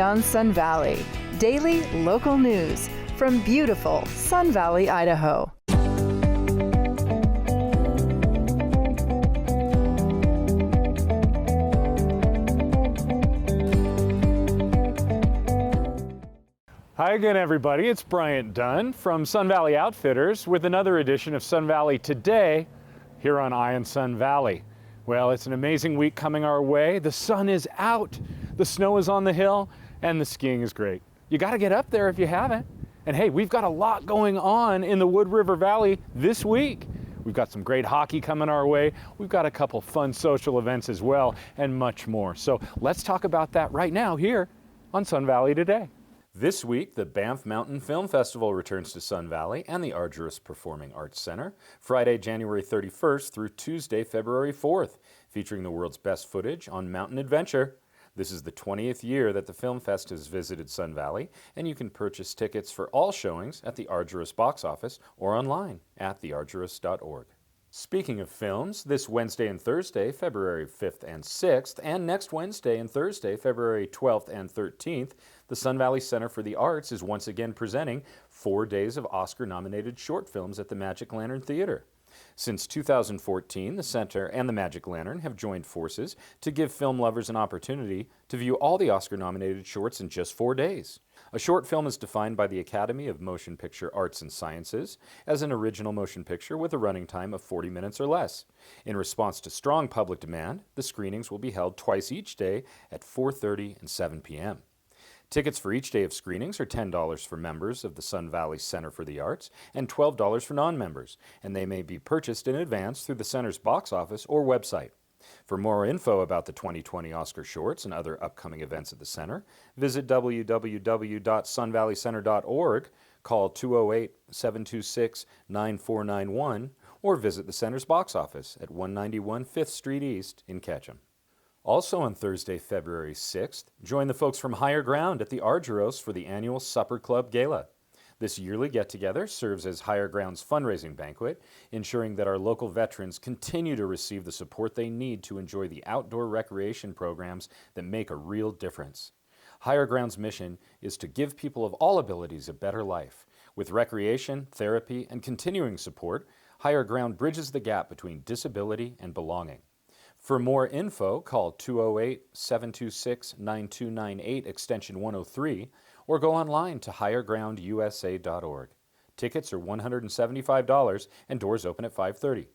on Sun Valley. Daily local news from beautiful Sun Valley, Idaho. Hi again, everybody. It's Bryant Dunn from Sun Valley Outfitters with another edition of Sun Valley Today here on Eye on Sun Valley. Well, it's an amazing week coming our way. The sun is out, the snow is on the hill, and the skiing is great. You got to get up there if you haven't. And hey, we've got a lot going on in the Wood River Valley this week. We've got some great hockey coming our way. We've got a couple fun social events as well, and much more. So let's talk about that right now here on Sun Valley Today. This week, the Banff Mountain Film Festival returns to Sun Valley and the Argyros Performing Arts Center, Friday, January 31st through Tuesday, February 4th, featuring the world's best footage on mountain adventure. This is the 20th year that the Film Fest has visited Sun Valley, and you can purchase tickets for all showings at the Argyros box office or online at theargyros.org. Speaking of films, this Wednesday and Thursday, February 5th and 6th, and next Wednesday and Thursday, February 12th and 13th, the Sun Valley Center for the Arts is once again presenting 4 days of Oscar-nominated short films at the Magic Lantern Theater. Since 2014, the Center and the Magic Lantern have joined forces to give film lovers an opportunity to view all the Oscar-nominated shorts in just 4 days. A short film is defined by the Academy of Motion Picture Arts and Sciences as an original motion picture with a running time of 40 minutes or less. In response to strong public demand, the screenings will be held twice each day at 4:30 and 7 p.m. Tickets for each day of screenings are $10 for members of the Sun Valley Center for the Arts and $12 for non-members, and they may be purchased in advance through the Center's box office or website. For more info about the 2020 Oscar shorts and other upcoming events at the Center, visit www.sunvalleycenter.org, call 208-726-9491, or visit the Center's box office at 191 5th Street East in Ketchum. Also on Thursday, February 6th, join the folks from Higher Ground at the Argyros for the annual Supper Club Gala. This yearly get-together serves as Higher Ground's fundraising banquet, ensuring that our local veterans continue to receive the support they need to enjoy the outdoor recreation programs that make a real difference. Higher Ground's mission is to give people of all abilities a better life. With recreation, therapy, and continuing support, Higher Ground bridges the gap between disability and belonging. For more info, call 208-726-9298 extension 103 or go online to highergroundusa.org. Tickets are $175 and doors open at 5:30.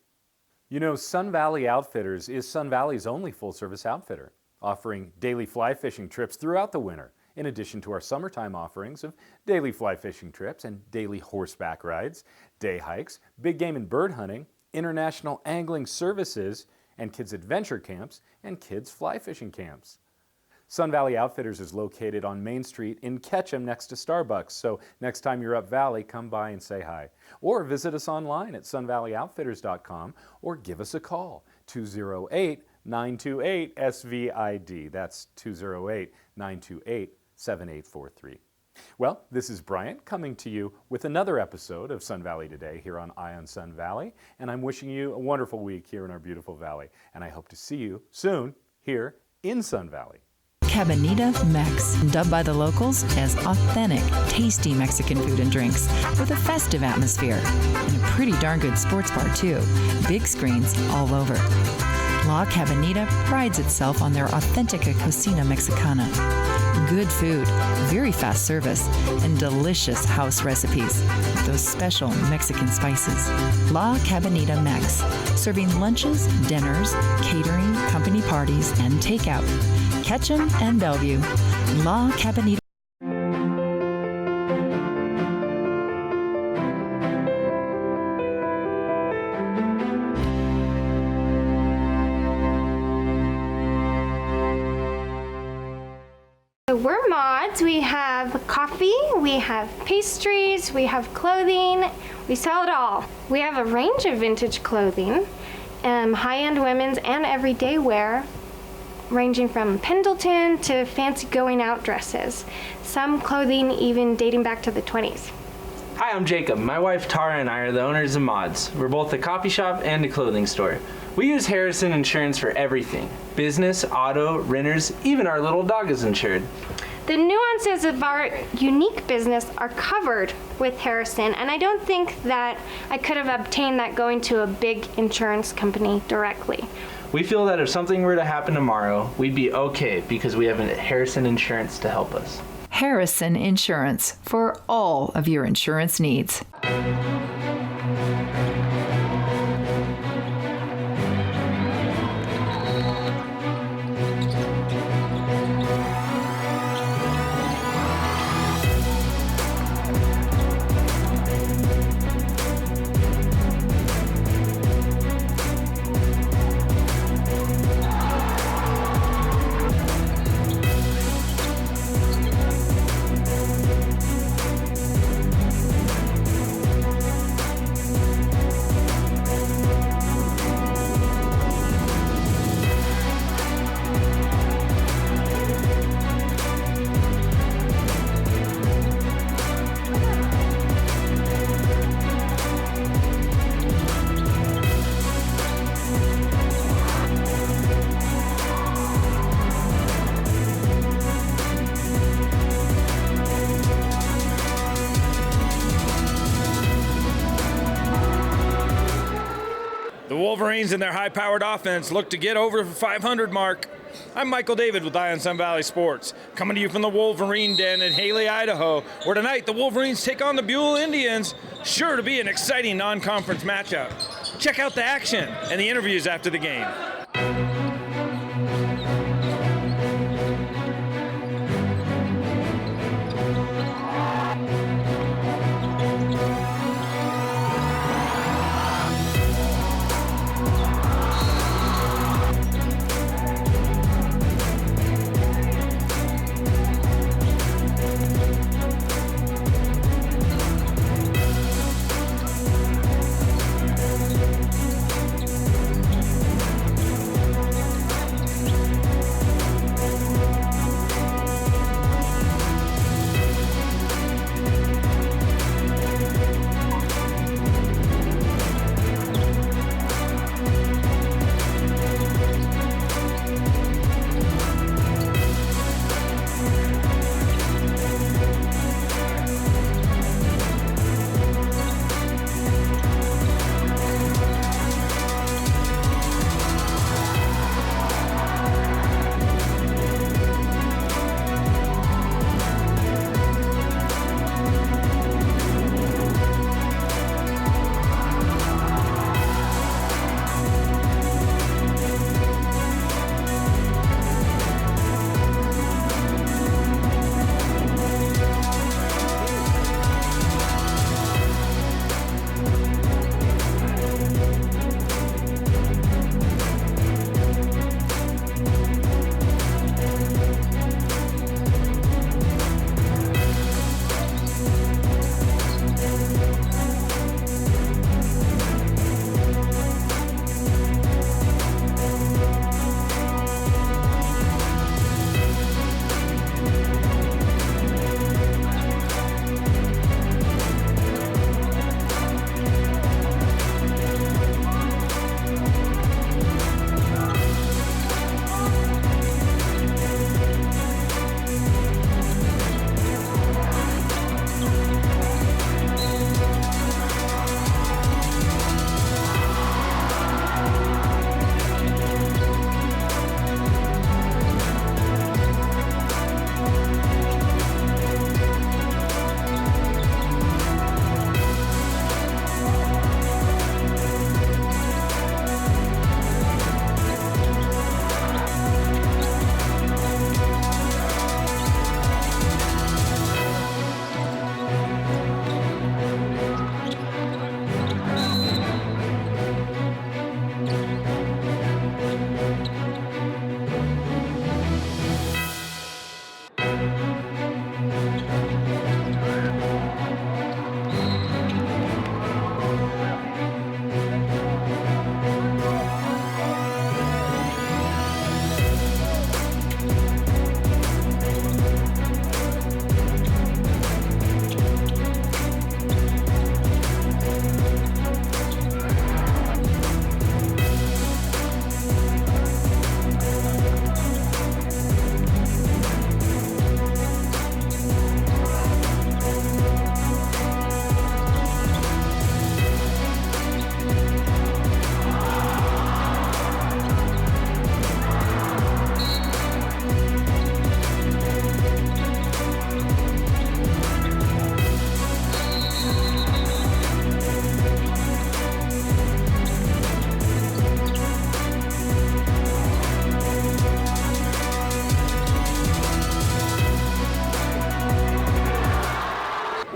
You know, Sun Valley Outfitters is Sun Valley's only full-service outfitter, offering daily fly fishing trips throughout the winter, in addition to our summertime offerings of daily fly fishing trips and daily horseback rides, day hikes, big game and bird hunting, international angling services, and kids' adventure camps, and kids' fly fishing camps. Sun Valley Outfitters is located on Main Street in Ketchum next to Starbucks, so next time you're up Valley, come by and say hi. Or visit us online at sunvalleyoutfitters.com or give us a call, 208-928-SVID. That's 208-928-7843. Well, this is Bryant coming to you with another episode of Sun Valley Today here on Eye on Sun Valley, and I'm wishing you a wonderful week here in our beautiful valley, and I hope to see you soon here in Sun Valley. Cabanita Mex, dubbed by the locals as authentic, tasty Mexican food and drinks with a festive atmosphere and a pretty darn good sports bar too. Big screens all over. La Cabanita prides itself on their Authentica Cocina Mexicana. Good food, very fast service, and delicious house recipes with those special Mexican spices. La Cabanita Mex, serving lunches, dinners, catering, company parties, and takeout. Ketchum and Bellevue. La Cabanita. We're mods. We have coffee, we have pastries, we have clothing, we sell it all. We have a range of vintage clothing, high-end women's and everyday wear, ranging from Pendleton to fancy going-out dresses. Some clothing even dating back to the 20s. Hi, I'm Jacob. My wife Tara and I are the owners of Mods. We're both a coffee shop and a clothing store. We use Harrison Insurance for everything. Business, auto, renters, even our little dog is insured. The nuances of our unique business are covered with Harrison, and I don't think that I could have obtained that going to a big insurance company directly. We feel that if something were to happen tomorrow, we'd be okay because we have Harrison Insurance to help us. Harrison Insurance for all of your insurance needs. The Wolverines and their high-powered offense look to get over the 500 mark. I'm Michael David with Eye on Sun Valley Sports, coming to you from the Wolverine Den in Haley, Idaho, where tonight the Wolverines take on the Buhl Indians. Sure to be an exciting non-conference matchup. Check out the action and the interviews after the game.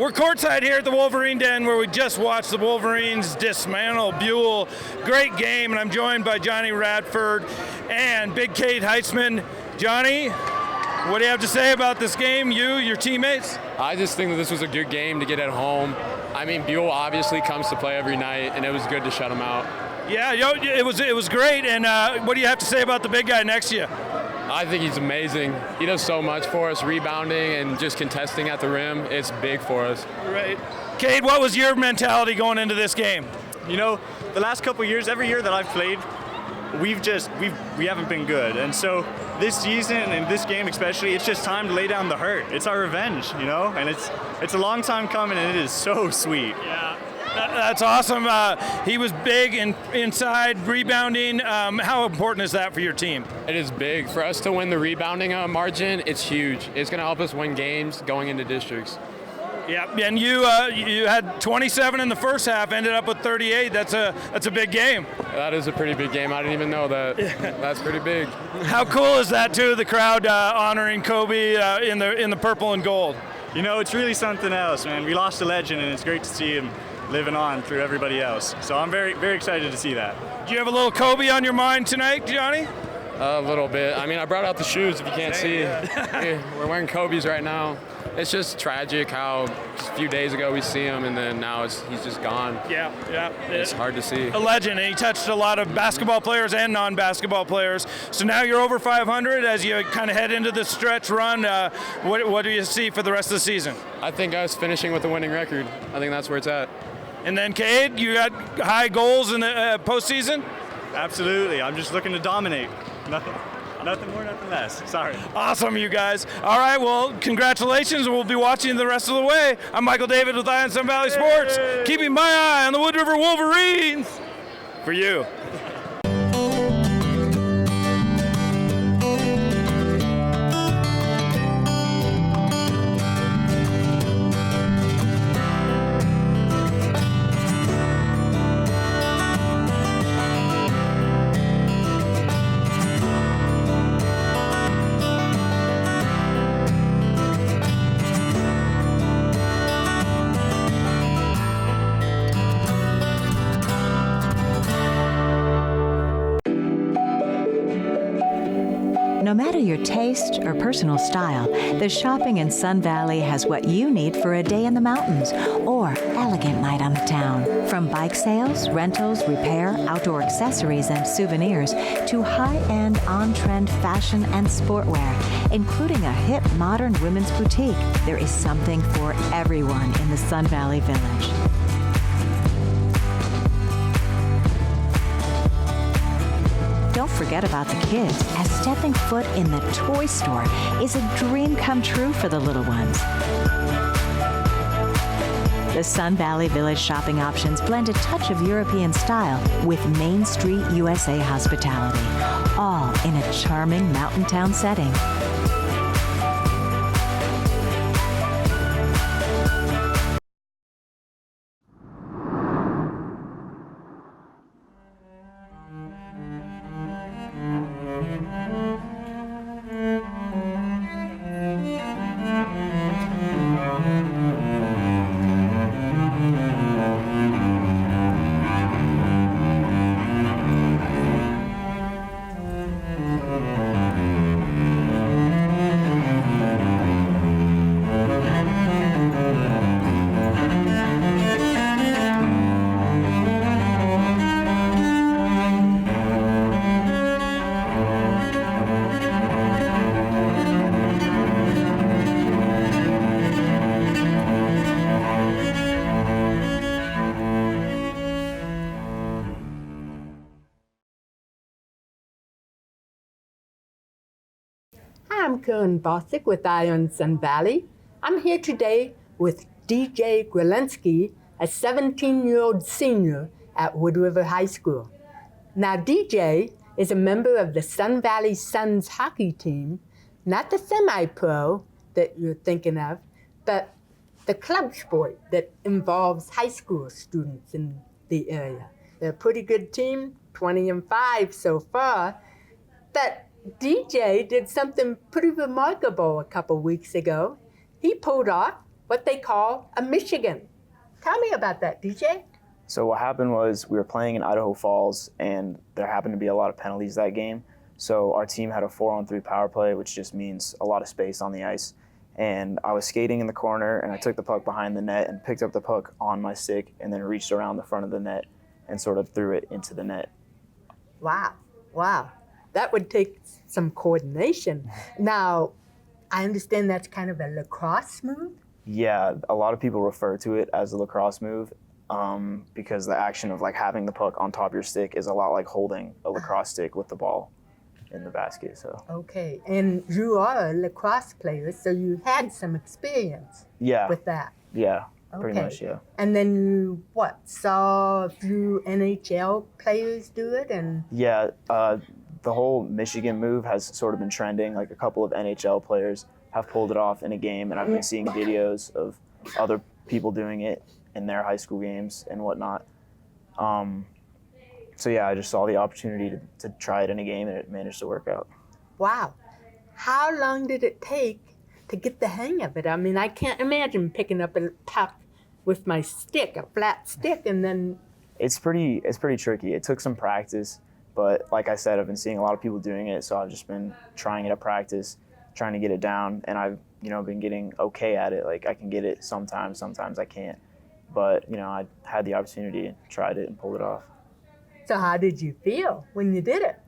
We're courtside here at the Wolverine Den where we just watched the Wolverines dismantle Buhl. Great game, and I'm joined by Johnny Radford and Big Kate Heitzman. Johnny, what do you have to say about this game, your teammates? I just think that this was a good game to get at home. I mean, Buhl obviously comes to play every night, and it was good to shut him out. Yeah, it was great. And what do you have to say about the big guy next to you? I think he's amazing. He does so much for us, rebounding and just contesting at the rim. It's big for us. Right. Cade, what was your mentality going into this game? You know, the last couple of years, every year that I've played, we haven't been good. And so this season and this game especially, it's just time to lay down the hurt. It's our revenge, you know? And it's a long time coming, and it is so sweet. Yeah. That's awesome. He was big inside, rebounding. How important is that for your team? It is big. For us to win the rebounding margin, it's huge. It's going to help us win games going into districts. Yeah, and you had 27 in the first half, ended up with 38. That's a big game. That is a pretty big game. I didn't even know that. That's pretty big. How cool is that too? The crowd honoring Kobe in the purple and gold. You know, it's really something else, man. We lost a legend, and it's great to see him living on through everybody else. So I'm very, very excited to see that. Do you have a little Kobe on your mind tonight, Johnny? A little bit. I mean, I brought out the shoes if you can't see. Yeah, we're wearing Kobe's right now. It's just tragic how just a few days ago we see him, and then now he's just gone. Yeah. It's hard to see. A legend, and he touched a lot of basketball players and non-basketball players. So now you're over 500 as you kind of head into the stretch run. What do you see for the rest of the season? I think us finishing with a winning record. I think that's where it's at. And then, Cade, you got high goals in the postseason? Absolutely. I'm just looking to dominate. Nothing more, nothing less. Sorry. Awesome, you guys. All right, well, congratulations. We'll be watching the rest of the way. I'm Michael David with Ion Sun Valley Sports, keeping my eye on the Wood River Wolverines for you. No matter your taste or personal style, the shopping in Sun Valley has what you need for a day in the mountains or elegant night on the town. From bike sales, rentals, repair, outdoor accessories, and souvenirs to high-end, on-trend fashion and sportwear, including a hip, modern women's boutique, there is something for everyone in the Sun Valley Village. Don't forget about the kids, as stepping foot in the toy store is a dream come true for the little ones. The Sun Valley Village shopping options blend a touch of European style with Main Street USA hospitality, all in a charming mountain town setting. I'm Karen Bosick with Ion Sun Valley. I'm here today with DJ Grelinsky, a 17-year-old senior at Wood River High School. Now, DJ is a member of the Sun Valley Suns hockey team, not the semi-pro that you're thinking of, but the club sport that involves high school students in the area. They're a pretty good team, 20-5 so far, but DJ did something pretty remarkable a couple weeks ago. He pulled off what they call a Michigan. Tell me about that, DJ. So what happened was we were playing in Idaho Falls, and there happened to be a lot of penalties that game. So our team had a 4-on-3 power play, which just means a lot of space on the ice. And I was skating in the corner, and I took the puck behind the net and picked up the puck on my stick and then reached around the front of the net and sort of threw it into the net. Wow. That would take some coordination. Now, I understand that's kind of a lacrosse move? Yeah, a lot of people refer to it as a lacrosse move because the action of like having the puck on top of your stick is a lot like holding a lacrosse stick with the ball in the basket. So. Okay, and you are a lacrosse player, so you had some experience with that. Yeah, pretty much, yeah. And then you, saw a few NHL players do it? Yeah, the whole Michigan move has sort of been trending. Like a couple of NHL players have pulled it off in a game, and I've been seeing videos of other people doing it in their high school games and whatnot. So yeah, I just saw the opportunity to try it in a game, and it managed to work out. Wow. How long did it take to get the hang of it? I mean, I can't imagine picking up a puck with my stick, a flat stick, and then... It's pretty tricky. It took some practice, but like I said, I've been seeing a lot of people doing it, so I've just been trying it at practice, trying to get it down, and I've been getting okay at it. Like I can get it sometimes I can't. But I had the opportunity and tried it and pulled it off. So how did you feel when you did it?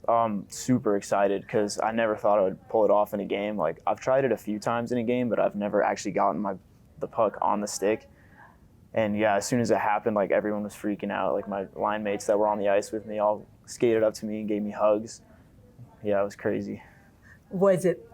Super excited because I never thought I would pull it off in a game. Like I've tried it a few times in a game, but I've never actually gotten the puck on the stick. And yeah, as soon as it happened, like everyone was freaking out. Like my line mates that were on the ice with me all skated up to me and gave me hugs. Yeah, it was crazy. Was it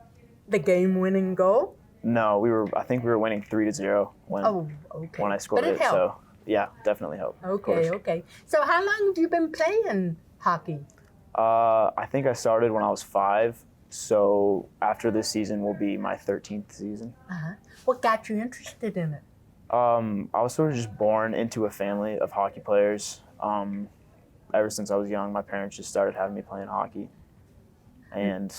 the game-winning goal? No, I think we were winning 3-0 when I scored it. Helped. So yeah, definitely helped. Okay. So how long have you been playing hockey? I think I started when I was 5. So after this season will be my 13th season. What got you interested in it? I was sort of just born into a family of hockey players. Ever since I was young, my parents just started having me playing hockey. And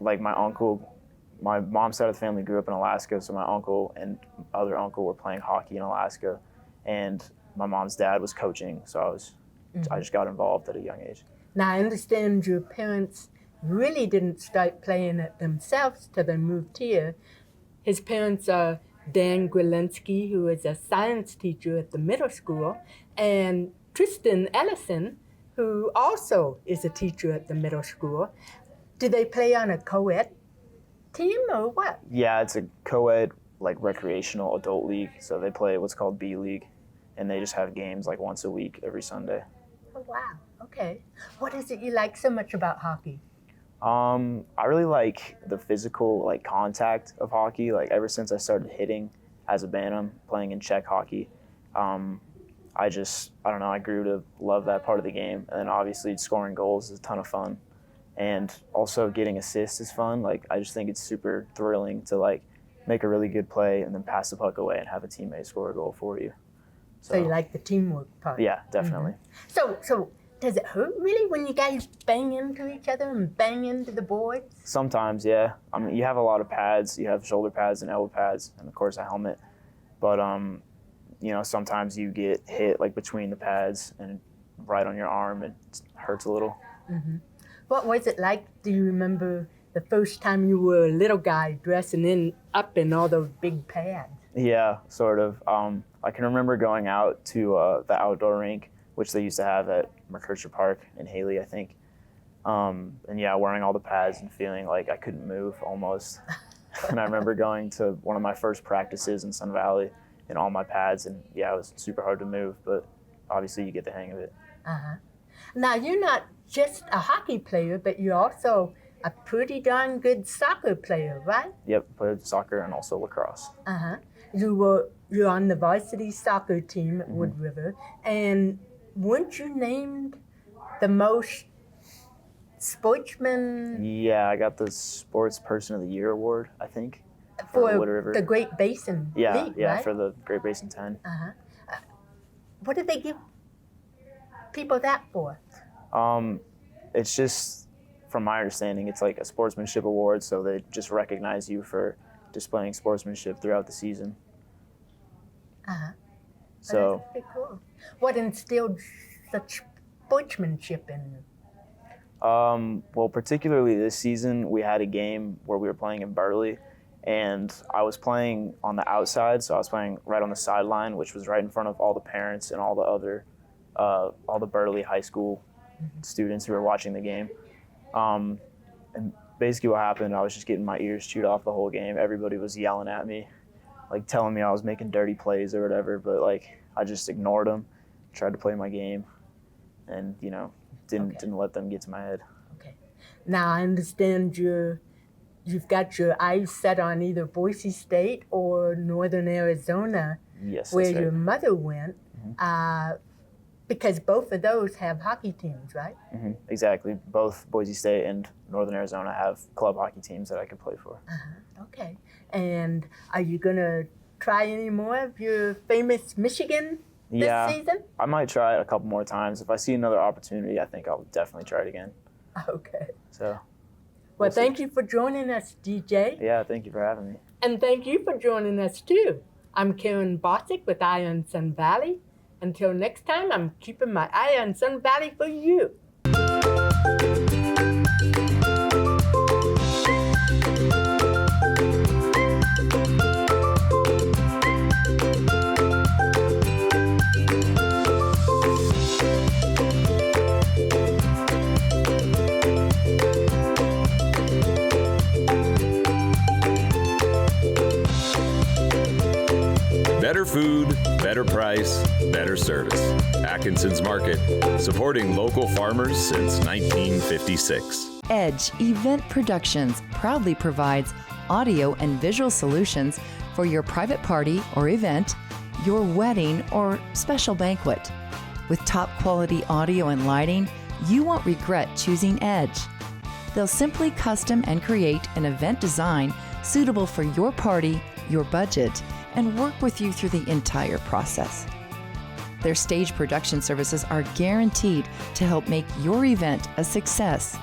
like my mom's side of the family grew up in Alaska, so my uncle and other uncle were playing hockey in Alaska. And my mom's dad was coaching, so I just got involved at a young age. Now, I understand your parents really didn't start playing it themselves till they moved here. His parents are Dan Grelensky, who is a science teacher at the middle school, and Tristan Ellison, who also is a teacher at the middle school. Do they play on a co-ed team or what? Yeah, it's a co-ed, like recreational adult league. So they play what's called B League, and they just have games like once a week, every Sunday. Oh, wow. Okay. What is it you like so much about hockey? I really like the physical like contact of hockey. Like ever since I started hitting as a bantam, playing in Czech hockey, I don't know, I grew to love that part of the game. And then obviously scoring goals is a ton of fun. And also getting assists is fun. Like I just think it's super thrilling to like make a really good play and then pass the puck away and have a teammate score a goal for you. So you like the teamwork part? Yeah, definitely. So does it hurt really when you guys bang into each other and bang into the boards? Sometimes, yeah. I mean, you have a lot of pads. You have shoulder pads and elbow pads, and of course a helmet. But sometimes you get hit like between the pads and right on your arm. It hurts a little. Mm-hmm. What was it like? Do you remember the first time you were a little guy dressing up in all those big pads? Yeah, sort of. I can remember going out to the outdoor rink, which they used to have at McKercher Park in Haley, I think. And yeah, wearing all the pads and feeling like I couldn't move almost. And I remember going to one of my first practices in Sun Valley in all my pads, and yeah, it was super hard to move, but obviously you get the hang of it. Now, you're not just a hockey player, but you're also a pretty darn good soccer player, right? Yep, played soccer and also lacrosse. You're on the varsity soccer team at Wood River, and weren't you named the most sportsman? Yeah, I got the Sports Person of the Year award, I think, for Wood River. The Great Basin League, right? For the Great Basin 10. What did they give people that for? It's just, from my understanding, it's like a sportsmanship award, so they just recognize you for displaying sportsmanship throughout the season. Uh-huh. So, that's pretty cool. What instilled such sportsmanship in you? well, particularly this season, we had a game where we were playing in Burley, and I was playing on the outside, so I was playing right on the sideline, which was right in front of all the parents and all the other, all the Burley high school students who were watching the game. And basically what happened, I was just getting my ears chewed off the whole game. Everybody was yelling at me, like telling me I was making dirty plays or whatever, but like I just ignored them, tried to play my game, and didn't let them get to my head. Okay. Now I understand you've got your eyes set on either Boise State or Northern Arizona, Yes, where that's right. your mother went, because both of those have hockey teams, right? Mm-hmm. Exactly. Both Boise State and Northern Arizona have club hockey teams that I could play for. Okay. And are you going to try any more of your famous Michigan this season? I might try it a couple more times. If I see another opportunity, I think I'll definitely try it again. Okay. So. Well, thank you for joining us, DJ. Yeah, thank you for having me. And thank you for joining us, too. I'm Karen Bosick with Eye on Sun Valley. Until next time, I'm keeping my eye on Sun Valley for you. Better food, better price, better service. Atkinson's Market, supporting local farmers since 1956. Edge Event Productions proudly provides audio and visual solutions for your private party or event, your wedding or special banquet. With top quality audio and lighting, you won't regret choosing Edge. They'll simply custom and create an event design suitable for your party, your budget, and work with you through the entire process. Their stage production services are guaranteed to help make your event a success.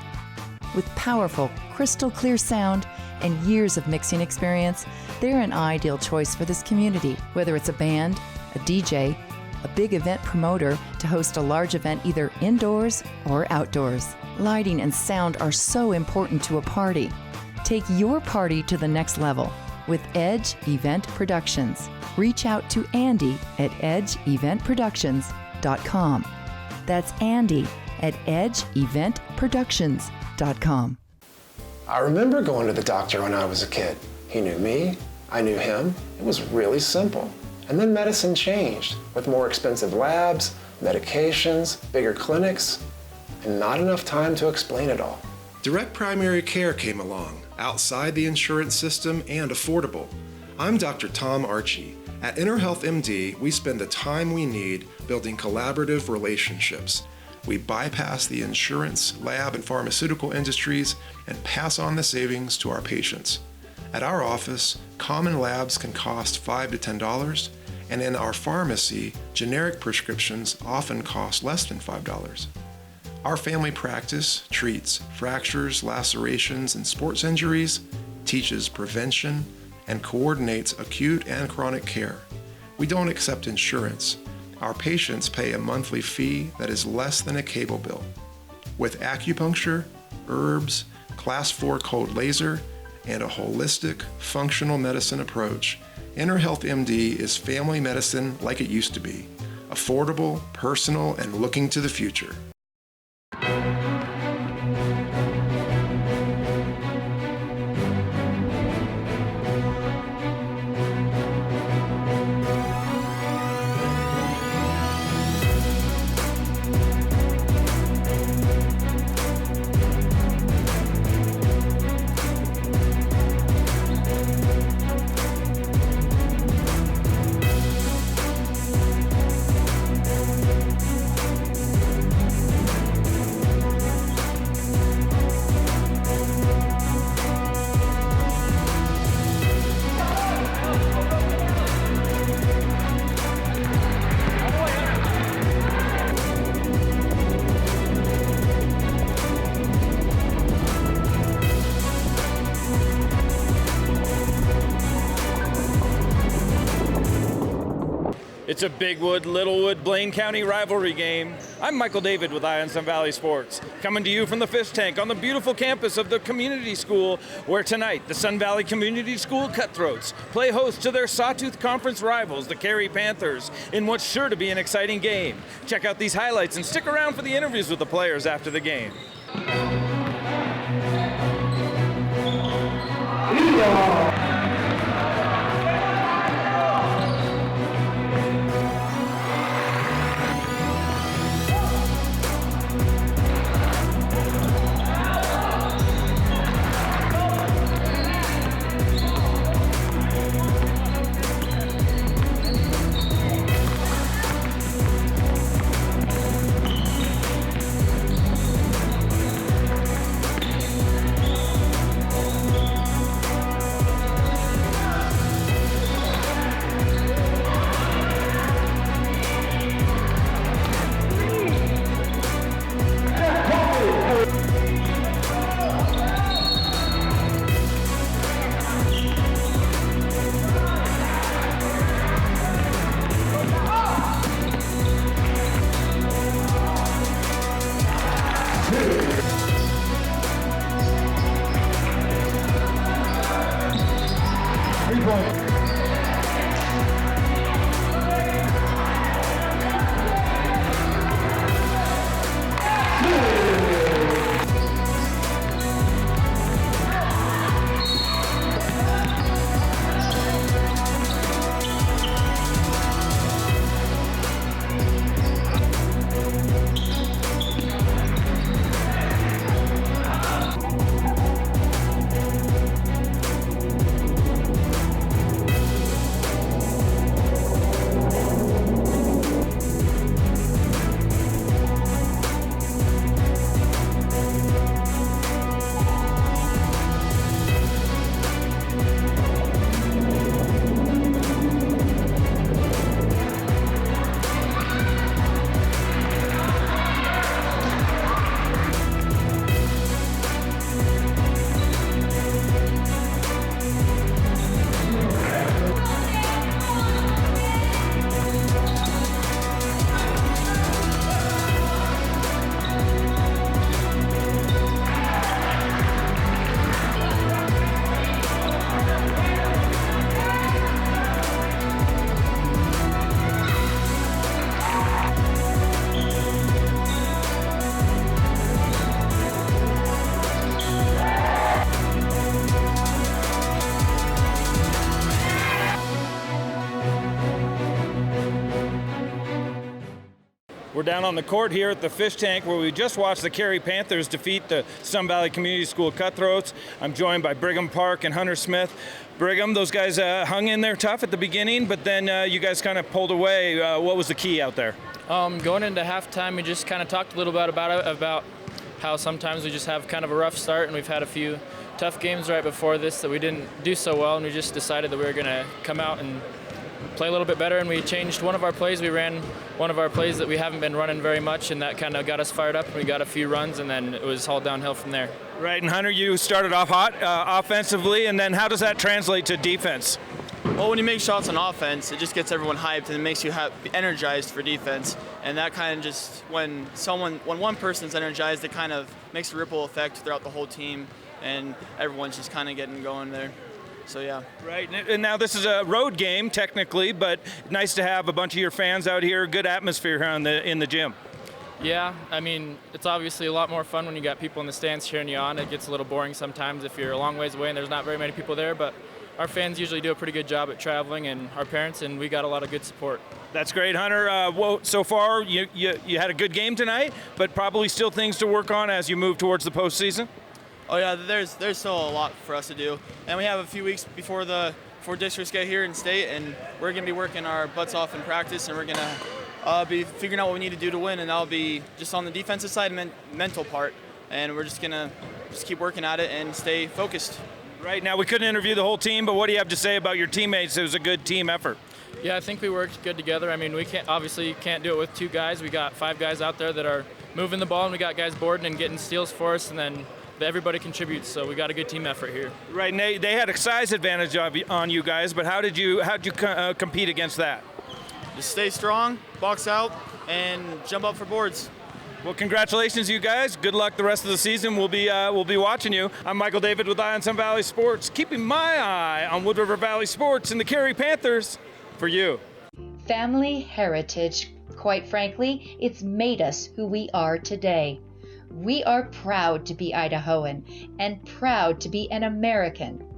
With powerful, crystal clear sound and years of mixing experience, they're an ideal choice for this community, whether it's a band, a DJ, a big event promoter to host a large event either indoors or outdoors. Lighting and sound are so important to a party. Take your party to the next level with Edge Event Productions. Reach out to Andy at edgeeventproductions.com. That's Andy at edgeeventproductions.com. I remember going to the doctor when I was a kid. He knew me, I knew him. It was really simple. And then medicine changed with more expensive labs, medications, bigger clinics, and not enough time to explain it all. Direct primary care came along, outside the insurance system and affordable. I'm Dr. Tom Archie. At InnerHealth MD, we spend the time we need building collaborative relationships. We bypass the insurance, lab, and pharmaceutical industries and pass on the savings to our patients. At our office, common labs can cost $5 to $10, and in our pharmacy, generic prescriptions often cost less than $5. Our family practice treats fractures, lacerations, and sports injuries, teaches prevention, and coordinates acute and chronic care. We don't accept insurance. Our patients pay a monthly fee that is less than a cable bill. With acupuncture, herbs, Class 4 cold laser, and a holistic, functional medicine approach, InnerHealth MD is family medicine like it used to be. Affordable, personal, and looking to the future. It's a Bigwood, Littlewood, Blaine County rivalry game. I'm Michael David with Eye on Sun Valley Sports, coming to you from the Fish Tank on the beautiful campus of the community school, where tonight the Sun Valley Community School Cutthroats play host to their Sawtooth Conference rivals, the Carey Panthers, in what's sure to be an exciting game. Check out these highlights and stick around for the interviews with the players after the game. We're down on the court here at the Fish Tank, where we just watched the Carey Panthers defeat the Sun Valley Community School Cutthroats. I'm joined by Brigham Park and Hunter Smith. Brigham, those guys hung in there tough at the beginning, but then you guys kind of pulled away. What was the key out there? Going into halftime, we just kind of talked a little bit about how sometimes we just have kind of a rough start, and we've had a few tough games right before this that we didn't do so well, and we just decided that we were going to come out and play a little bit better, and we changed one of our plays. We ran one of our plays that we haven't been running very much, and that kind of got us fired up, and we got a few runs, and then it was all downhill from there. Right, and Hunter, you started off hot offensively, and then how does that translate to defense? Well, when you make shots on offense, it just gets everyone hyped and it makes you energized for defense. And that kind of just, when one person's energized, it kind of makes a ripple effect throughout the whole team, and everyone's just kind of getting going there. So, yeah. Right, and now this is a road game, technically, but nice to have a bunch of your fans out here, good atmosphere here in the gym. Yeah, I mean, it's obviously a lot more fun when you got people in the stands cheering you on. It gets a little boring sometimes if you're a long ways away and there's not very many people there, but our fans usually do a pretty good job at traveling, and our parents, and we got a lot of good support. That's great, Hunter. Well, so far, you had a good game tonight, but probably still things to work on as you move towards the postseason? Oh yeah, there's still a lot for us to do, and we have a few weeks before districts get here in state, and we're going to be working our butts off in practice, and we're going to be figuring out what we need to do to win, and that'll be just on the defensive side and mental part, and we're just going to keep working at it and stay focused. Right, now we couldn't interview the whole team, but what do you have to say about your teammates? It was a good team effort. Yeah, I think we worked good together. I mean, we can't do it with two guys. We got 5 guys out there that are moving the ball, and we got guys boarding and getting steals for us, and then everybody contributes, so we got a good team effort here. Right, and they had a size advantage on you guys, but how did you compete against that? just stay strong, box out, and jump up for boards. Well, congratulations, you guys. Good luck the rest of the season. We'll be watching you. I'm Michael David with Eye on Sun Valley Sports, keeping my eye on Wood River Valley sports and the Carey Panthers for you. Family heritage, quite frankly, it's made us who we are today. We are proud to be Idahoan and proud to be an American.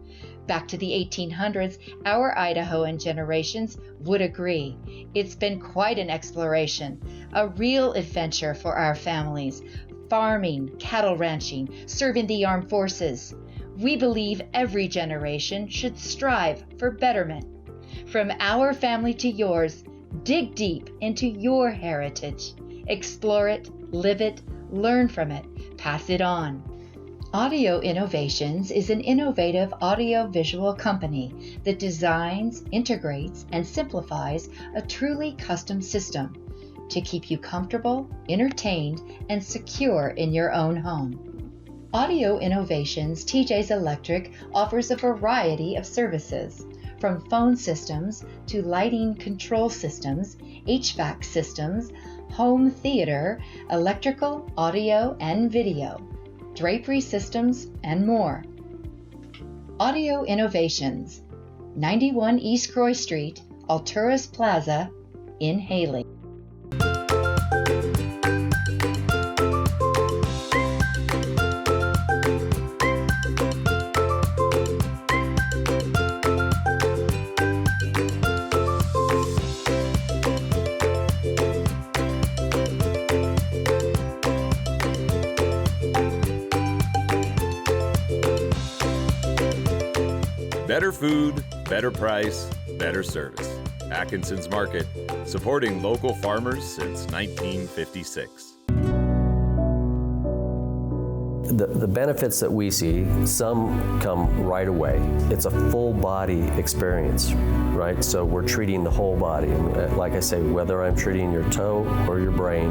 Back to the 1800s, our Idahoan generations would agree. It's been quite an exploration, a real adventure for our families. Farming, cattle ranching, serving the armed forces. We believe every generation should strive for betterment. From our family to yours, dig deep into your heritage. Explore it, live it, learn from it, pass it on. Audio Innovations is an innovative audio-visual company that designs, integrates, and simplifies a truly custom system to keep you comfortable, entertained, and secure in your own home. Audio Innovations TJ's Electric offers a variety of services, from phone systems to lighting control systems, HVAC systems, home theater, electrical, audio, and video, drapery systems, and more. Audio Innovations, 91 East Croy Street, Alturas Plaza, in Haley. Better food, better price, better service. Atkinson's Market, supporting local farmers since 1956. The benefits that we see, some come right away. It's a full body experience, right? So we're treating the whole body. And like I say, whether I'm treating your toe or your brain,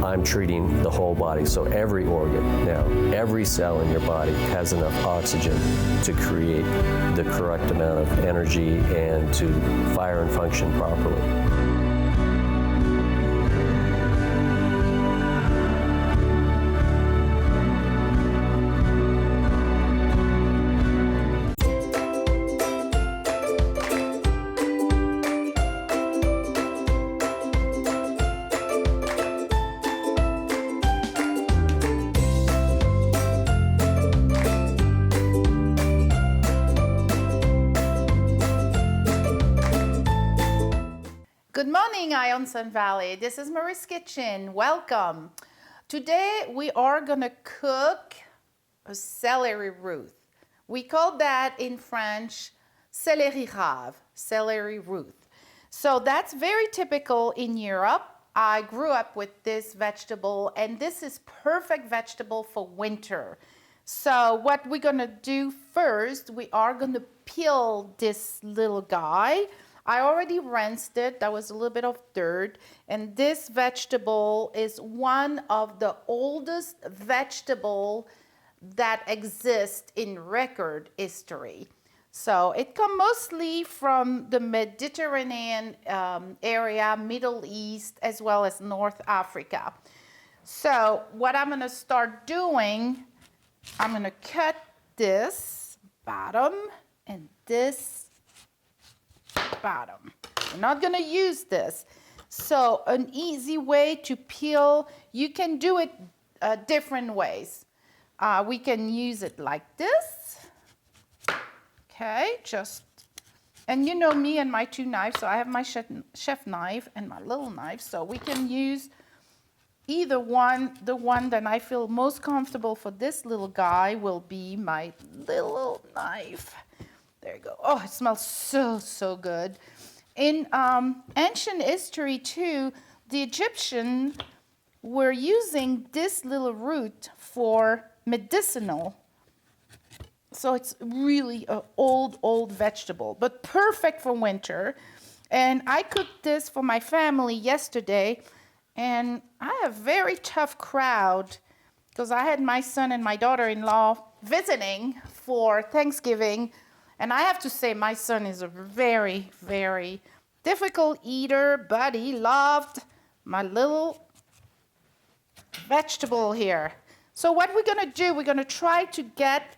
I'm treating the whole body. So every organ now, every cell in your body has enough oxygen to create the correct amount of energy and to fire and function properly. Good morning, Eye on Sun Valley. This is Marie's Kitchen. Welcome. Today we are gonna cook a celery root. We call that in French celery rave, celery root. So that's very typical in Europe. I grew up with this vegetable, and this is perfect vegetable for winter. So what we're gonna do first, we are gonna peel this little guy. I already rinsed it. That was a little bit of dirt. And this vegetable is one of the oldest vegetable that exists in record history. So it comes mostly from the Mediterranean area, Middle East, as well as North Africa. So what I'm gonna start doing, I'm gonna cut this bottom and this bottom. We're not gonna use this. So an easy way to peel, you can do it different ways. We can use it like this. Okay, and you know me and my two knives, so I have my chef knife and my little knife, so we can use either one. The one that I feel most comfortable for this little guy will be my little knife. There you go. Oh, it smells so, so good. In ancient history too, the Egyptians were using this little root for medicinal. So it's really an old vegetable, but perfect for winter. And I cooked this for my family yesterday, and I had a very tough crowd because I had my son and my daughter-in-law visiting for Thanksgiving. And I have to say, my son is a very, very difficult eater, but he loved my little vegetable here. So what we're gonna do, we're gonna try to get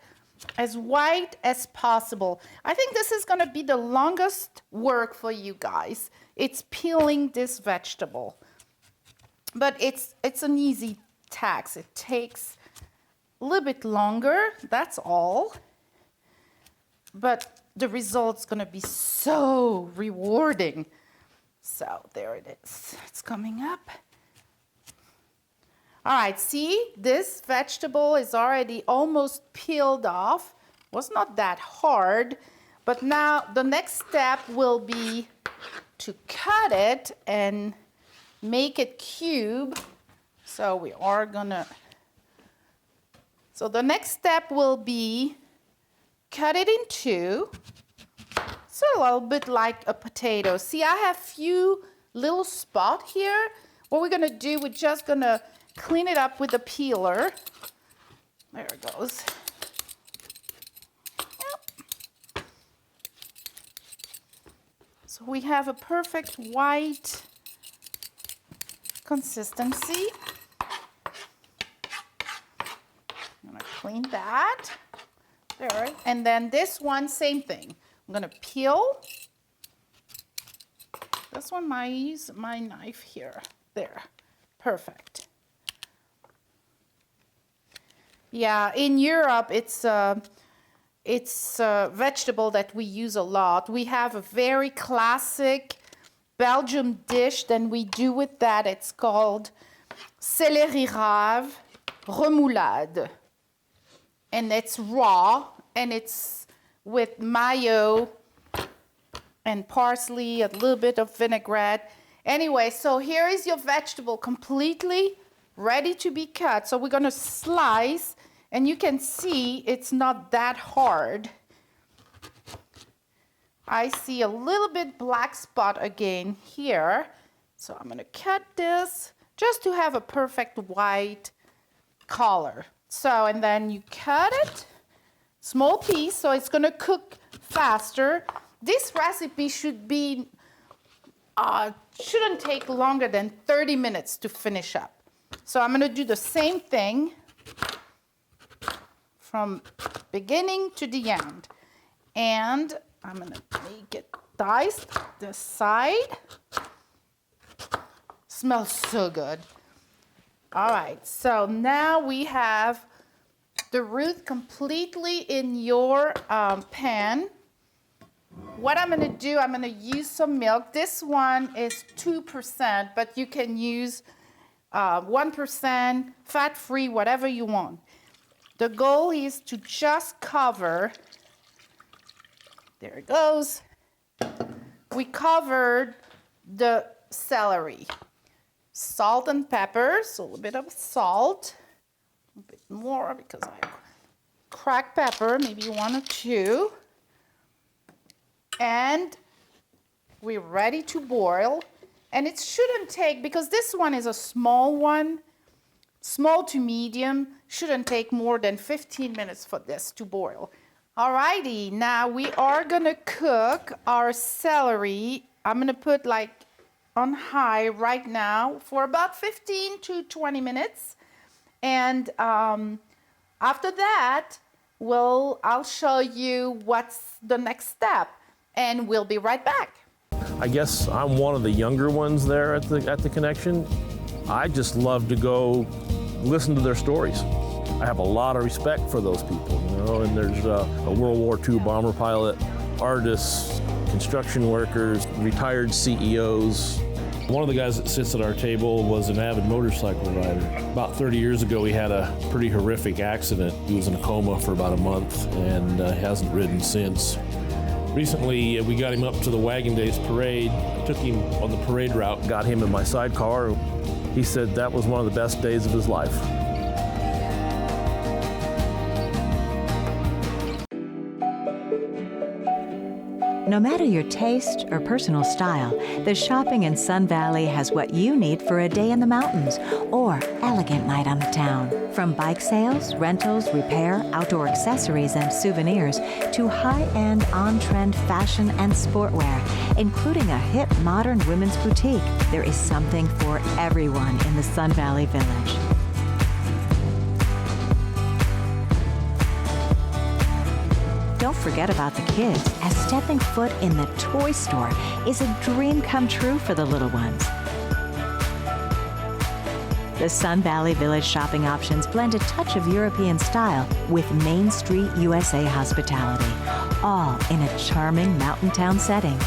as white as possible. I think this is gonna be the longest work for you guys. It's peeling this vegetable. But it's an easy task. It takes a little bit longer, that's all. But the result's gonna be so rewarding. So there it is, it's coming up. All right, see, this vegetable is already almost peeled off. Was not that hard, but now the next step will be to cut it and make it cube. So we are gonna, so the next step will be cut it in two. So a little bit like a potato. See, I have few little spot here. What we're gonna do, we're just gonna clean it up with a peeler. There it goes. Yep. So we have a perfect white consistency. I'm gonna clean that. There. And then this one, same thing. I'm gonna peel. This one, I use my knife here. There. Perfect. Yeah, in Europe, it's a vegetable that we use a lot. We have a very classic Belgium dish that we do with that. It's called Celery rave remoulade. And it's raw, and it's with mayo and parsley, a little bit of vinaigrette. Anyway, so here is your vegetable completely ready to be cut. So we're gonna slice, and you can see it's not that hard. I see a little bit black spot again here. So I'm gonna cut this just to have a perfect white color. So, and then you cut it, small piece, so it's gonna cook faster. This recipe should be, shouldn't take longer than 30 minutes to finish up. So I'm gonna do the same thing from beginning to the end. And I'm gonna make it diced this side. Smells so good. All right, so now we have the root completely in your pan. What I'm gonna do, I'm gonna use some milk. This one is 2%, but you can use 1%, fat-free, whatever you want. The goal is to just cover, there it goes. We covered the celery. Salt and pepper, so a little bit of salt, a bit more because I have cracked pepper, maybe 1 or 2. And we're ready to boil. And it shouldn't take, because this one is a small one, small to medium, shouldn't take more than 15 minutes for this to boil. Alrighty, now we are gonna cook our celery. I'm gonna put like on high right now for about 15 to 20 minutes. And after that, I'll show you what's the next step, and we'll be right back. I guess I'm one of the younger ones there at the connection. I just love to go listen to their stories. I have a lot of respect for those people, you know, and there's a World War II bomber pilot, artists, construction workers, retired CEOs. One of the guys that sits at our table was an avid motorcycle rider. About 30 years ago, he had a pretty horrific accident. He was in a coma for about a month and hasn't ridden since. Recently, we got him up to the Wagon Days parade, took him on the parade route, got him in my sidecar. He said that was one of the best days of his life. No matter your taste or personal style, the shopping in Sun Valley has what you need for a day in the mountains or elegant night on the town. From bike sales, rentals, repair, outdoor accessories, and souvenirs to high-end, on-trend fashion and sportwear, including a hip, modern women's boutique, there is something for everyone in the Sun Valley Village. Don't forget about the kids, as stepping foot in the toy store is a dream come true for the little ones. The Sun Valley Village shopping options blend a touch of European style with Main Street USA hospitality, all in a charming mountain town setting.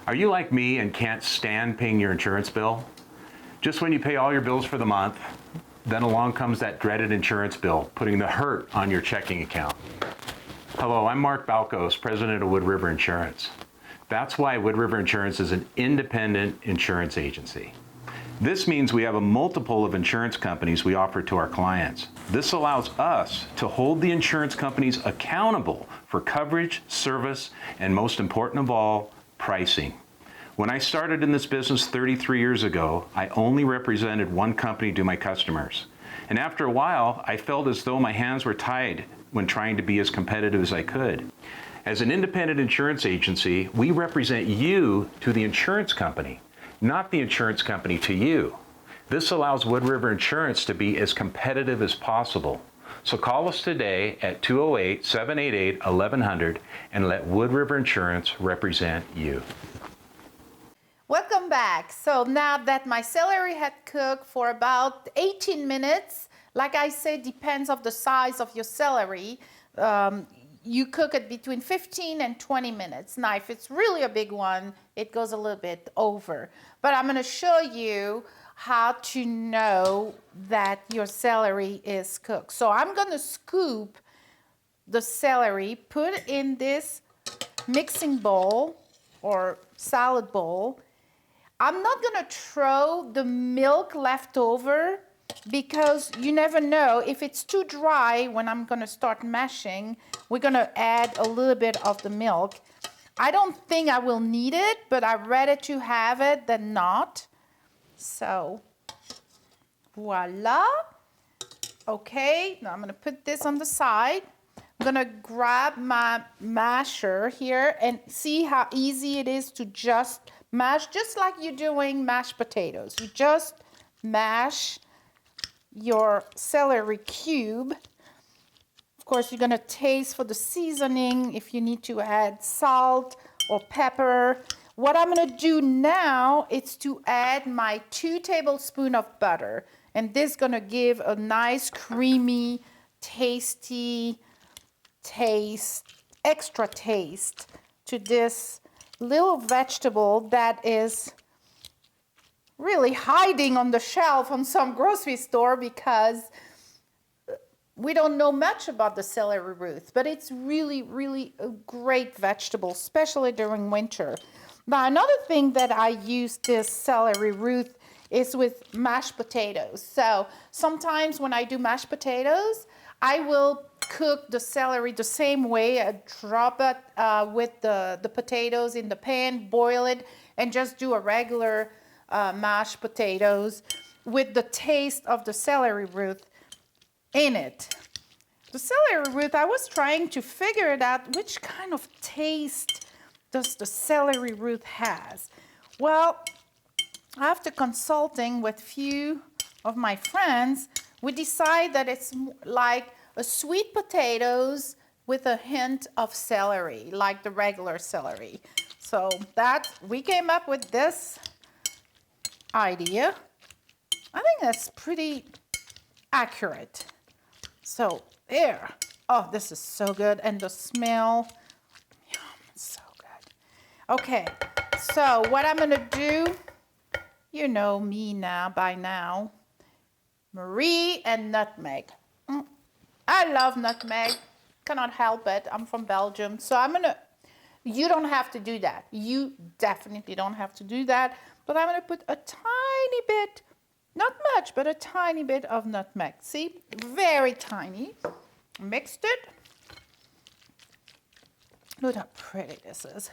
Are you like me and can't stand paying your insurance bill? Just when you pay all your bills for the month, then along comes that dreaded insurance bill, putting the hurt on your checking account. Hello, I'm Mark Balkos, president of Wood River Insurance. That's why Wood River Insurance is an independent insurance agency. This means we have a multiple of insurance companies we offer to our clients. This allows us to hold the insurance companies accountable for coverage, service, and most important of all, pricing. When I started in this business 33 years ago, I only represented one company to my customers. And after a while, I felt as though my hands were tied when trying to be as competitive as I could. As an independent insurance agency, we represent you to the insurance company, not the insurance company to you. This allows Wood River Insurance to be as competitive as possible. So call us today at 208-788-1100 and let Wood River Insurance represent you. Welcome back. So now that my celery had cooked for about 18 minutes, like I said, depends on the size of your celery. You cook it between 15 and 20 minutes. Now, if it's really a big one, it goes a little bit over. But I'm going to show you how to know that your celery is cooked. So I'm going to scoop the celery, put it in this mixing bowl or salad bowl. I'm not going to throw the milk left over because you never know. If it's too dry when I'm going to start mashing, we're going to add a little bit of the milk. I don't think I will need it, but I'd rather to have it than not. So, voila. Okay, now I'm going to put this on the side. I'm going to grab my masher here and see how easy it is to just mash, just like you're doing mashed potatoes. You just mash your celery cube. Of course, you're going to taste for the seasoning if you need to add salt or pepper. What I'm going to do now is to add my 2 tablespoons of butter. And this is going to give a nice, creamy, tasty taste, extra taste to this little vegetable that is really hiding on the shelf on some grocery store because we don't know much about the celery root, but it's really, really a great vegetable, especially during winter. Now, another thing that I use this celery root is with mashed potatoes. So sometimes when I do mashed potatoes, I will cook the celery the same way. I drop it with the potatoes in the pan, boil it, and just do a regular mashed potatoes with the taste of the celery root in it. The celery root, I was trying to figure it out which kind of taste does the celery root has. Well, after consulting with few of my friends, we decide that it's like a sweet potatoes with a hint of celery, like the regular celery. So that we came up with this idea. I think that's pretty accurate. So there. Oh, this is so good. And the smell, yum, it's so good. Okay, so what I'm gonna do, you know me now, by now, Marie and nutmeg. I love nutmeg, cannot help it. I'm from Belgium, so you don't have to do that. You definitely don't have to do that, but I'm gonna put a tiny bit Not much, but a tiny bit of nutmeg. See, very tiny. Mixed it. Look how pretty this is.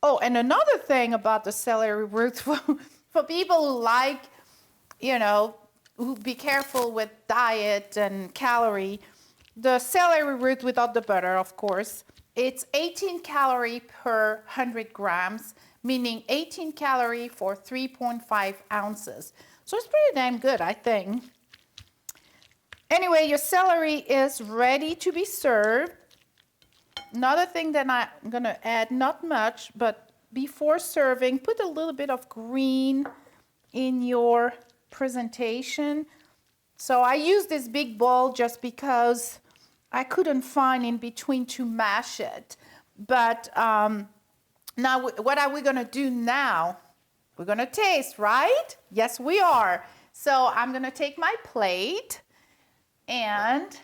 Oh, and another thing about the celery root for people who like, you know, who be careful with diet and calorie, the celery root without the butter, of course, it's 18 calories per 100 grams, meaning 18 calories for 3.5 ounces. So it's pretty damn good, I think. Anyway, your celery is ready to be served. Another thing that I'm gonna add, not much, but before serving, put a little bit of green in your presentation. So I use this big bowl just because I couldn't find in between to mash it. But now what are we gonna do now? We're gonna taste, right? Yes, we are. So I'm gonna take my plate and,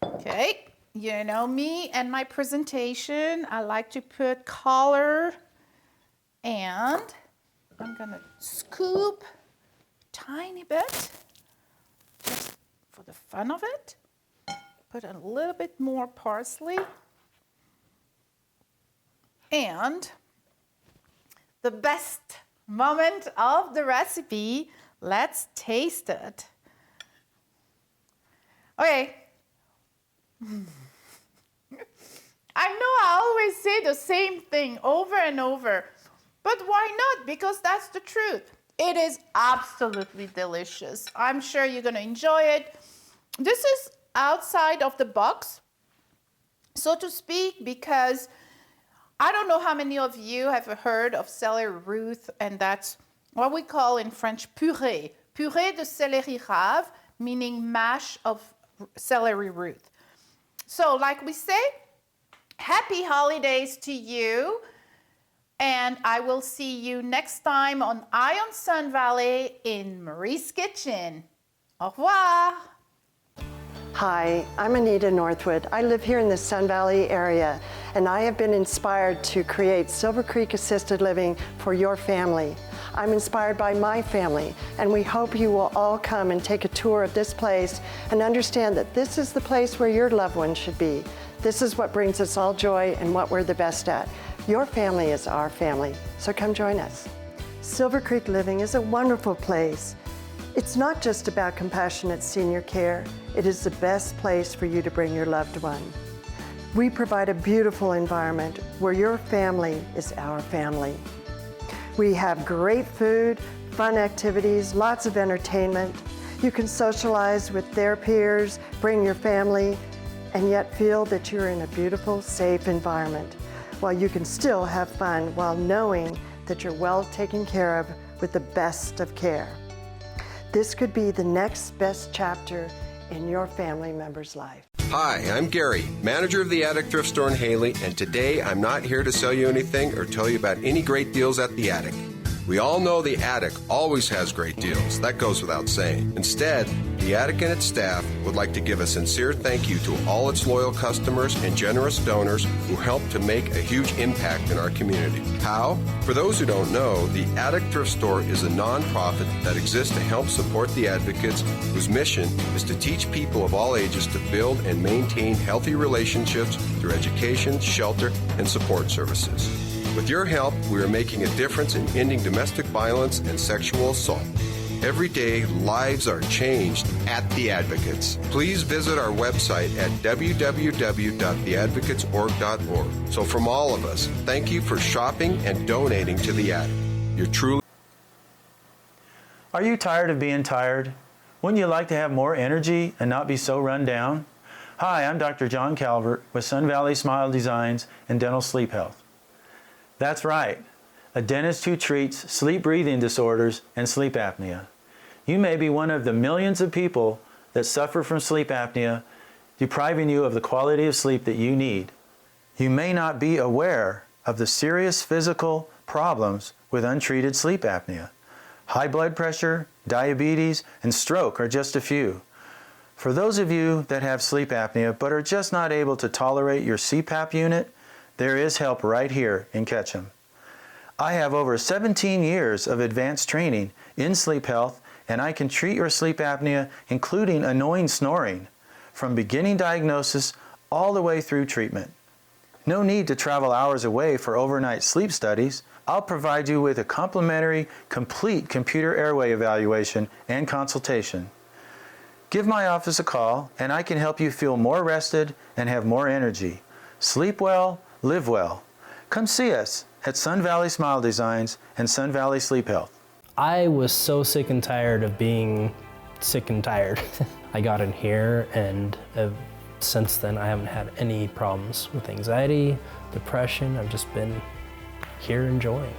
okay, you know me and my presentation, I like to put color, and I'm gonna scoop tiny bit, just for the fun of it. Put a little bit more parsley. And the best moment of the recipe, let's taste it. Okay. I know I always say the same thing over and over, but why not? Because that's the truth. It is absolutely delicious. I'm sure you're gonna enjoy it. This is outside of the box, so to speak, because I don't know how many of you have heard of celery root, and that's what we call in French purée. Purée de céleri rave, meaning mash of celery root. So like we say, happy holidays to you, and I will see you next time on Eye on Sun Valley in Marie's Kitchen. Au revoir. Hi, I'm Anita Northwood. I live here in the Sun Valley area, and I have been inspired to create Silver Creek Assisted Living for your family. I'm inspired by my family, and we hope you will all come and take a tour of this place and understand that this is the place where your loved one should be. This is what brings us all joy and what we're the best at. Your family is our family, so come join us. Silver Creek Living is a wonderful place. It's not just about compassionate senior care. It is the best place for you to bring your loved one. We provide a beautiful environment where your family is our family. We have great food, fun activities, lots of entertainment. You can socialize with their peers, bring your family, and yet feel that you're in a beautiful, safe environment, while you can still have fun while knowing that you're well taken care of with the best of care. This could be the next best chapter in your family member's life. Hi, I'm Gary, manager of the Attic Thrift Store in Haley, and today I'm not here to sell you anything or tell you about any great deals at the Attic. We all know the Attic always has great deals. That goes without saying. Instead, the Attic and its staff would like to give a sincere thank you to all its loyal customers and generous donors who help to make a huge impact in our community. How? For those who don't know, the Attic Thrift Store is a nonprofit that exists to help support the advocates whose mission is to teach people of all ages to build and maintain healthy relationships through education, shelter, and support services. With your help, we are making a difference in ending domestic violence and sexual assault. Every day, lives are changed at The Advocates. Please visit our website at www.theadvocatesorg.org. So from all of us, thank you for shopping and donating to The Attic. You're truly... Are you tired of being tired? Wouldn't you like to have more energy and not be so run down? Hi, I'm Dr. John Calvert with Sun Valley Smile Designs and Dental Sleep Health. That's right, a dentist who treats sleep breathing disorders and sleep apnea. You may be one of the millions of people that suffer from sleep apnea, depriving you of the quality of sleep that you need. You may not be aware of the serious physical problems with untreated sleep apnea. High blood pressure, diabetes, and stroke are just a few. For those of you that have sleep apnea but are just not able to tolerate your CPAP unit, there is help right here in Ketchum. I have over 17 years of advanced training in sleep health, and I can treat your sleep apnea, including annoying snoring, from beginning diagnosis all the way through treatment. No need to travel hours away for overnight sleep studies. I'll provide you with a complimentary, complete computer airway evaluation and consultation. Give my office a call, and I can help you feel more rested and have more energy. Sleep well, live well. Come see us at Sun Valley Smile Designs and Sun Valley Sleep Health. I was so sick and tired of being sick and tired. I got in here, and since then I haven't had any problems with anxiety, depression. I've just been here enjoying.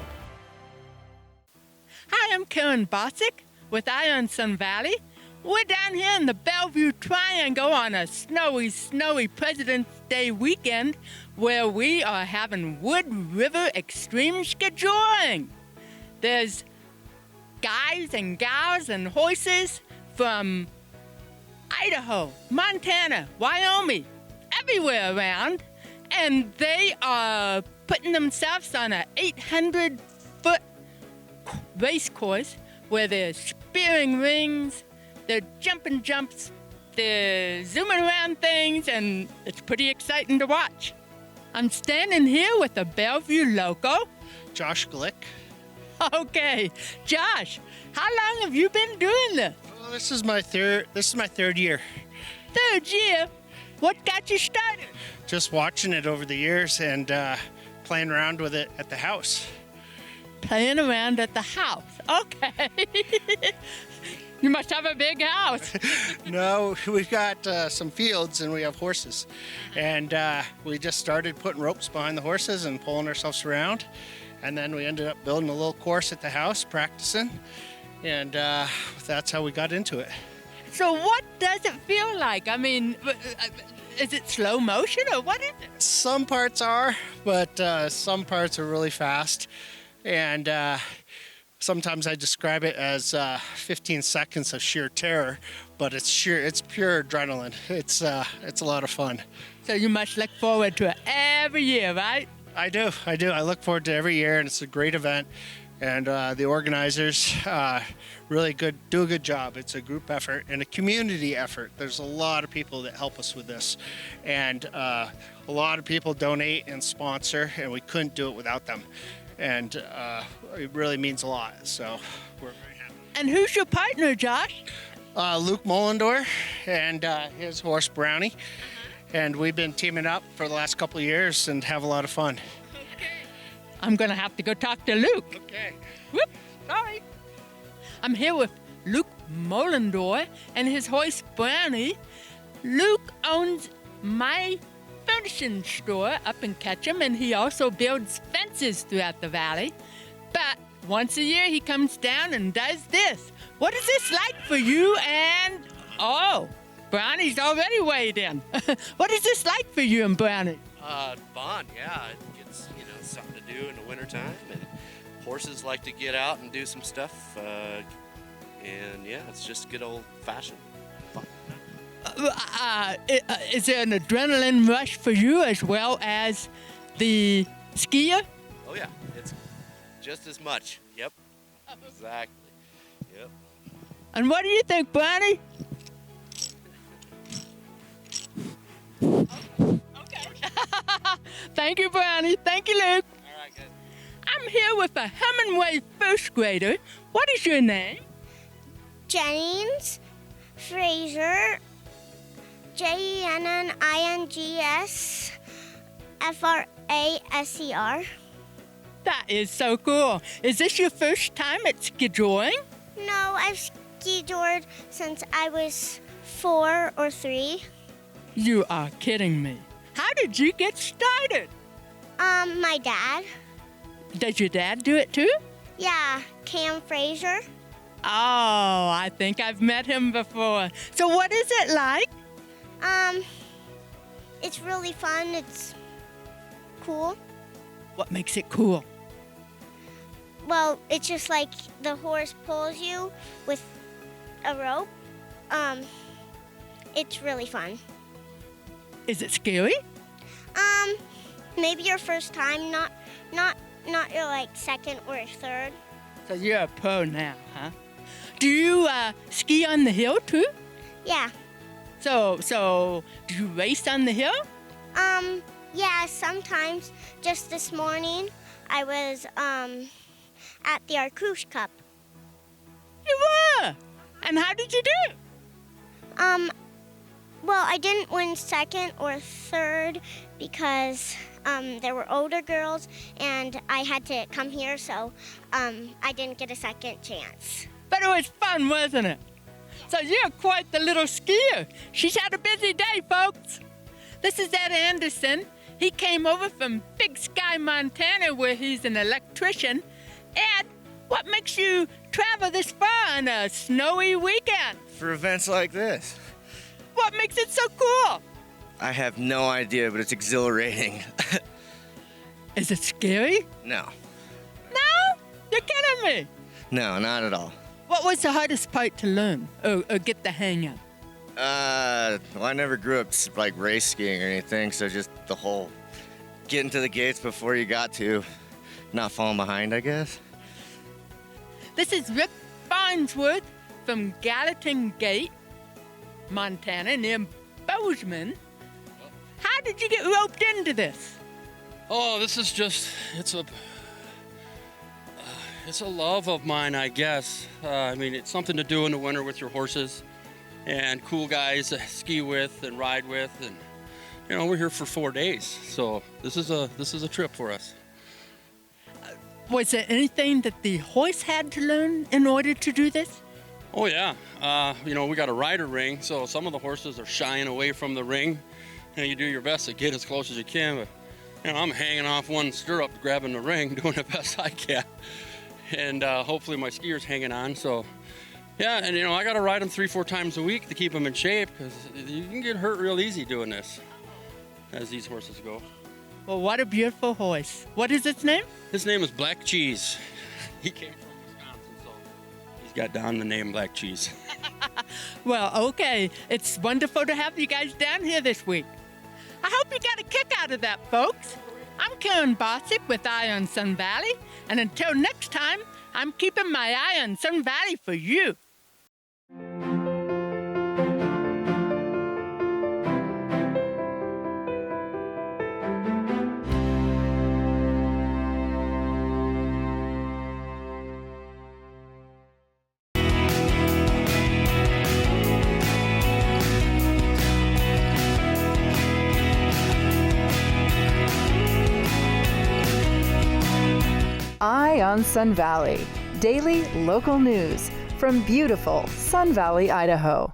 Hi, I'm Karen Bosick with Ion Sun Valley. We're down here in the Bellevue Triangle on a snowy President's Day weekend where we are having Wood River Extreme Skijoring. There's guys and gals and horses from Idaho, Montana, Wyoming, everywhere around, and they are putting themselves on a 800-foot race course where there's spearing rings, they're jumping jumps, they're zooming around things, and it's pretty exciting to watch. I'm standing here with a Bellevue loco, Josh Glick. Okay, Josh, how long have you been doing this? Well, this is my third year. Third year? What got you started? Just watching it over the years and playing around with it at the house. Playing around at the house, okay. You must have a big house. No, we've got some fields and we have horses. And we just started putting ropes behind the horses and pulling ourselves around. And then we ended up building a little course at the house, practicing. And that's how we got into it. So what does it feel like? I mean, is it slow motion or what is it? Some parts are, but some parts are really fast. And sometimes I describe it as 15 seconds of sheer terror, but it's pure adrenaline. It's a lot of fun. So you must look forward to it every year, right? I do. I look forward to every year, and it's a great event. And the organizers really do a good job. It's a group effort and a community effort. There's a lot of people that help us with this. And a lot of people donate and sponsor, and we couldn't do it without them. And it really means a lot. So we're very happy. And who's your partner, Josh? Luke Mollendor and his horse Brownie. And we've been teaming up for the last couple of years and have a lot of fun. I'm going to have to go talk to Luke. Okay. Whoop, sorry. I'm here with Luke Mollendor and his horse Brownie. Luke owns my furnishing store up in Ketchum, and he also builds fences throughout the valley. But once a year he comes down and does this. What is this like for you? And Brownie's already weighed in. What is this like for you and Brownie? Fun, yeah. It's something to do in the wintertime, and horses like to get out and do some stuff. And yeah, it's just good old fashioned fun. Is there an adrenaline rush for you as well as the skier? Oh yeah, it's just as much. Yep, exactly. Yep. And what do you think, Brownie? Okay. Thank you, Brownie. Thank you, Luke. All right, good. I'm here with a Hemingway first grader. What is your name? Jennings Fraser. JENNINGSFRASER. That is so cool. Is this your first time at Skijoring? No, I've skijored since I was 4 or 3. You are kidding me. How did you get started? My dad. Does your dad do it too? Yeah, Cam Fraser. Oh, I think I've met him before. So what is it like? It's really fun. It's cool. What makes it cool? Well, it's just like the horse pulls you with a rope. It's really fun. Is it scary? Maybe your first time, not not your like second or third. So you're a pro now, huh? Do you ski on the hill too? Yeah. So do you race on the hill? Yeah, sometimes. Just this morning, I was at the Arcouche Cup. You were? And how did you do? Well, I didn't win second or third because there were older girls and I had to come here, so I didn't get a second chance. But it was fun, wasn't it? So you're quite the little skier. She's had a busy day, folks. This is Ed Anderson. He came over from Big Sky, Montana, where he's an electrician. Ed, what makes you travel this far on a snowy weekend? For events like this. What makes it so cool? I have no idea, but it's exhilarating. Is it scary? No. No? You're kidding me. No, not at all. What was the hardest part to learn or get the hang of? Well, I never grew up like race skiing or anything, so just the whole getting to the gates before you got to, not falling behind, I guess. This is Rick Farnsworth from Gallatin Gate, Montana, near Bozeman. How did you get roped into this? Oh, this is just, it's a love of mine, I guess. I mean, it's something to do in the winter with your horses and cool guys to ski with and ride with. And, you know, we're here for 4 days. So this is a trip for us. Was there anything that the horse had to learn in order to do this? Oh, yeah. You know, we got a rider ring, so some of the horses are shying away from the ring. And you do your best to get as close as you can. But, you know, I'm hanging off one stirrup, grabbing the ring, doing the best I can. And hopefully my skier's hanging on. So, yeah, and, you know, I got to ride them 3-4 times a week to keep them in shape because you can get hurt real easy doing this as these horses go. Well, what a beautiful horse. What is its name? His name is Black Cheese. He came from Wisconsin, so he's got down the name Black Cheese. Well, okay. It's wonderful to have you guys down here this week. I hope you got a kick out of that, folks. I'm Karen Bosick with Eye on Sun Valley, and until next time, I'm keeping my eye on Sun Valley for you. Eye on Sun Valley, daily local news from beautiful Sun Valley, Idaho.